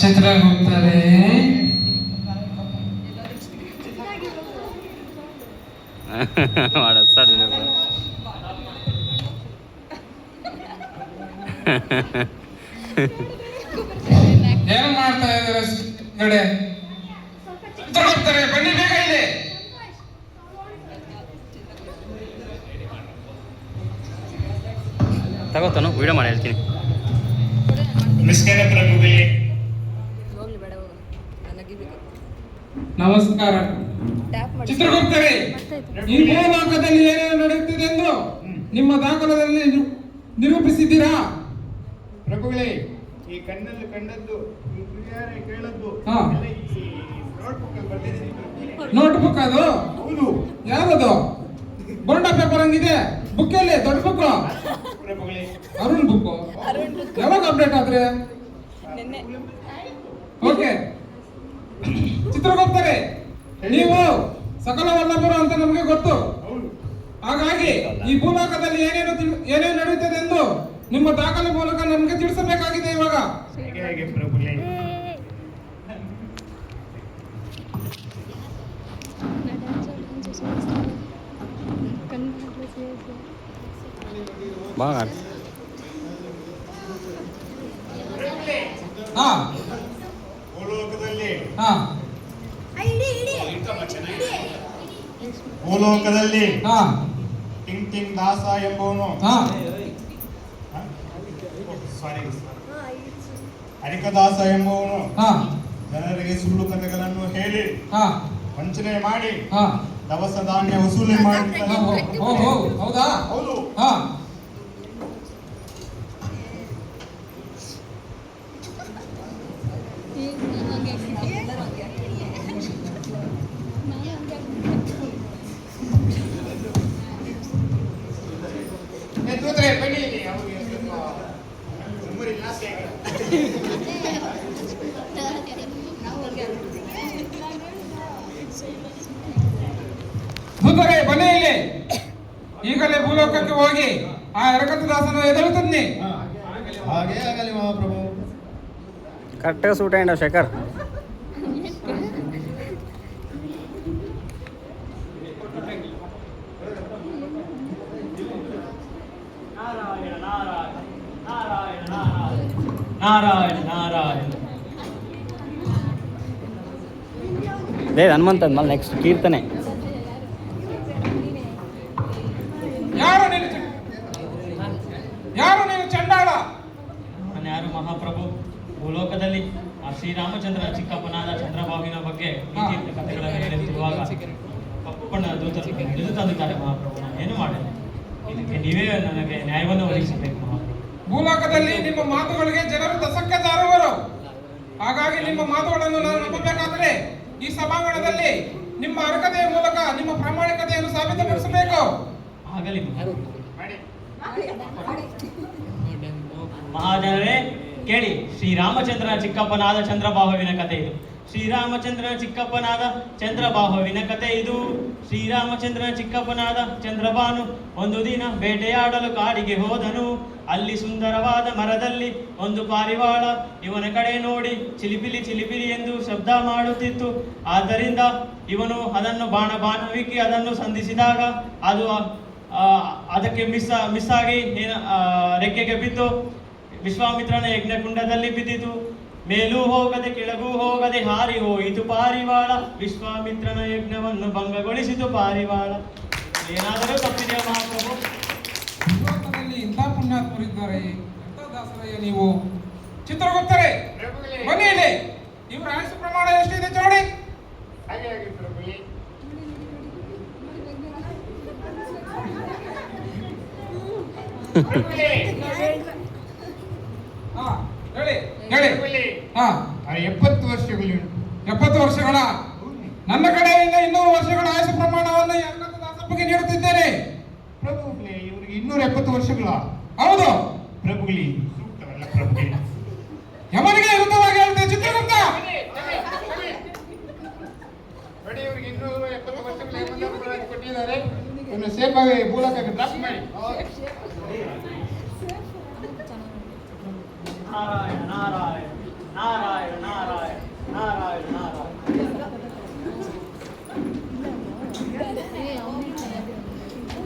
ಚಿತ್ರಗುಪ್ತರೇ, ಏನ್ ಮಾಡ್ತಾ ಇದ್ದಾರೆ ಕಡೆ? ಚಿತ್ರಗುಪ್ತರೇ, ಬನ್ನಿ ಬೇಗ ಇಲ್ಲಿ. ತಗೋತಾನು ವಿಡಿಯೋ ಮಾಡಿ ಹೇಳ್ತೀನಿ. ನಮಸ್ಕಾರ ಪ್ರಭುಗಳೇ. ನಮಸ್ಕಾರ ಚಿತ್ರಗುಪ್ತರೇ. ಈ ಭೂಲೋಕದಲ್ಲಿ ಏನೇನು ನಡೆಯುತ್ತಿದೆ ಎಂದು ನಿಮ್ಮ ದಾಖಲೆಯಲ್ಲಿ ನಿರೂಪಿಸಿದ್ದೀರಾ? ಪ್ರಭುಗಳೇ, ಈ ಕಣ್ಣಲ್ಲಿ ಕಂಡದ್ದು, ಈ ಕಿವಿಯಾರೆ ಕೇಳದ್ದು ನೋಟ್ಬುಕ್ ಅದು? ಹೌದು. ಯಾರದು? ಬೋಂಡ ಪೇಪರ್ ಹಂಗಿದೆ. ಬುಕ್ ಎಲ್ಲಿ? ದೊಡ್ಡ ಬುಕ್ ಪ್ರಭುಗಳೇ. ಅರುಣ್ ಬುಕ್. ಯಾವಾಗ ಅಪ್ಡೇಟ್ ಆದ್ರೆ? ಓಕೆ. ಚಿತ್ರಗುಪ್ತರೇ, ನೀವು ಸಕಲ ವಲ್ಲಭರು ಅಂತ ನಮಗೆ ಗೊತ್ತು. ಹಾಗಾಗಿ ಈ ಭೂಲೋಕದಲ್ಲಿ ಏನೇನು ನಡೆಯುತ್ತದೆ ಎಂದು ನಿಮ್ಮ ದಾಖಲೆ ಮೂಲಕ ನಮಗೆ ತಿಳಿಸಬೇಕಾಗಿದೆ ಇವಾಗ. ಹೇಗೆ ಪ್ರಭುಗಳೇ? ಭೂಲೋಕದಲ್ಲಿ ಟಿಂಗ್ ಟಿಂಗ್ ದಾಸ ಎಂಬವನು, ಹರಿಕದಾಸ ಎಂಬವನು ಜನರಿಗೆ ಸುಳ್ಳು ಕಥೆಗಳನ್ನು ಹೇಳಿ ವಂಚನೆ ಮಾಡಿ ದವಸ ಧಾನ್ಯ ವಸೂಲಿ ಮಾಡುತ್ತಾನೆ. ಹೌದಾ? ಹೌದು. ದೂತರೇ, ಬನ್ನಿ ಇಲ್ಲಿ. ಈಗಲೇ ಭೂಲೋಕಕ್ಕೆ ಹೋಗಿ ಆ ಹರಕತದಾಸನು ಎದುರು ತನ್ನಿ. ಹಾಗೇ ಆಗಲಿ ಮಹಾಪ್ರಭು. ಕರೆಕ್ಟಾಗಿ ಸೂಟ ಏನ ಶೇಖರ್? ನಾರಾಯಣ ನಾರಾಯಣ. ದೇ ಹನುಮಂತ ಅಂದ್ಮೇಲೆ ನೆಕ್ಸ್ಟ್ ಕೀರ್ತನೆ. ಯಾರು ನೀನು ಚಂಡಾಳ? ನಾನು ಯಾರು ಮಹಾಪ್ರಭು? ಭೂಲೋಕದಲ್ಲಿ ಆ ಶ್ರೀರಾಮಚಂದ್ರ ಚಿಕ್ಕಪ್ಪನಾದ ಚಂದ್ರಬಾಬುವಿನ ಬಗ್ಗೆ ಕಥೆಗಳನ್ನು ಹೇಳುತ್ತಿರುವಾಗ ಕಪ್ಪಣ್ಣ ದೂತರು ಹಿಡಿದು ತಂದಿದ್ದಾರೆ ಮಹಾಪ್ರಭು. ನಾನು ಏನು ಮಾಡಿದೆ? ಇದಕ್ಕೆ ನೀವೇ ನನಗೆ ನ್ಯಾಯವನ್ನು ಒದಗಿಸಬೇಕು ಮಹಾಪ್ರಭು. ಭೂಲೋಕದಲ್ಲಿ ನಿಮ್ಮ ಮಾತುಗಳಿಗೆ ಜನರು ದಸಕ್ಕೆ ಜಾರುವರು. ಹಾಗಾಗಿ ನಿಮ್ಮ ಮಾತುಗಳನ್ನು ನಾನು ನಂಬಬೇಕಾದರೆ ಈ ಸಭಾಂಗಣದಲ್ಲಿ ನಿಮ್ಮ ಅರ್ಹತೆಯ ಮೂಲಕ ನಿಮ್ಮ ಪ್ರಾಮಾಣಿಕತೆಯನ್ನು ಸಾಬೀತುಪಡಿಸಬೇಕು. ಆಗಲಿ ಮಹಾಜನರೇ, ಕೇಳಿ. ಶ್ರೀರಾಮಚಂದ್ರನ ಚಿಕ್ಕಪ್ಪನಾದ ಚಂದ್ರಬಾಹುವಿನ ಕಥೆ ಇದು. ಶ್ರೀರಾಮಚಂದ್ರನ ಚಿಕ್ಕಪ್ಪನಾದ ಚಂದ್ರಬಾಹುವಿನ ಕಥೆ ಇದು. ಶ್ರೀರಾಮಚಂದ್ರನ ಚಿಕ್ಕಪ್ಪನಾದ ಚಂದ್ರಬಾನು ಒಂದು ದಿನ ಬೇಟೆಯಾಡಲು ಕಾಡಿಗೆ ಹೋದನು. ಅಲ್ಲಿ ಸುಂದರವಾದ ಮರದಲ್ಲಿ ಒಂದು ಪಾರಿವಾಳ ಇವನ ಕಡೆ ನೋಡಿ ಚಿಲಿಪಿಲಿ ಚಿಲಿಪಿಲಿ ಎಂದು ಶಬ್ದ ಮಾಡುತ್ತಿತ್ತು. ಆದ್ದರಿಂದ ಇವನು ಅದನ್ನು ಬಾಣವಿಕ್ಕಿ ಅದನ್ನು ಸಂಧಿಸಿದಾಗ ಅದು ಅದಕ್ಕೆ ಮಿಸ್ ಆಗಿ ರೆಕ್ಕೆಗೆ ಬಿದ್ದು ವಿಶ್ವಾಮಿತ್ರನ ಯಜ್ಞಕುಂಡದಲ್ಲಿ ಬಿದ್ದಿತು. ಮೇಲೂ ಹೋಗದೆ ಕೆಳಗೂ ಹೋಗದೆ ಹಾರಿ ಹೋಯಿತು ಪಾರಿವಾಳ. ವಿಶ್ವಾಮಿತ್ರನ ಯಜ್ಞವನ್ನು ಭಂಗಗೊಳಿಸಿತು ಪಾರಿವಾಳ. ಏನಾದರೂ ತಪ್ಪಿದೆಯಾ ಮಹಾಪ್ರಭು? ಇಂಥ ಪುಣ್ಯಾತ್ಮರಿದ್ದಾರೆ. ಎಂಥ ದಾಸರಯ್ಯ ನೀವು. ಚಿತ್ರಗುಪ್ತರೇ, ಬನ್ನಿ ಇಲ್ಲಿ. ಇವ್ರ ಆಯುಷ್ ಪ್ರಮಾಣ ಎಷ್ಟಿದೆ ನೋಡಿ. ಹೇಳಿ. 70 ವರ್ಷಗಳು. 70 ವರ್ಷಗಳ? ನನ್ನ ಕಡೆಯಿಂದ 200 ವರ್ಷಗಳ ಆಯುಷ್ ಪ್ರಮಾಣವನ್ನು ದಾಸಪ್ಪಗೆ ನೀಡುತ್ತಿದ್ದೇನೆ. ಪ್ರಭುಗಳೇ, ಇವರಿಗೆ 270 ವರ್ಷಗಳ? ಹೌದು ಪ್ರಭುಗಳೇ, ಸೂಕ್ತವಲ್ಲ ಪ್ರಭುಗಳೇ. ಯಮನಿಗೆ ವಿರುದ್ಧವಾಗಿ ಹೇಳ್ತೇವೆ ಚಿತ್ರಗುಪ್ತ. ಇವರಿಗೆ 270 ವರ್ಷಗಳ ಕೊಟ್ಟಿದ್ದಾರೆ. ಇನ್ನು ಸೇಫ್ ಆಗಿ ಭೂಲೋಕಕ್ಕೆ ಡ್ರಾಪ್ ಮಾಡಿ. ನಾರಾಯಣ ನಾರಾಯಣ ನಾರಾಯಣ ನಾರಾಯಣ.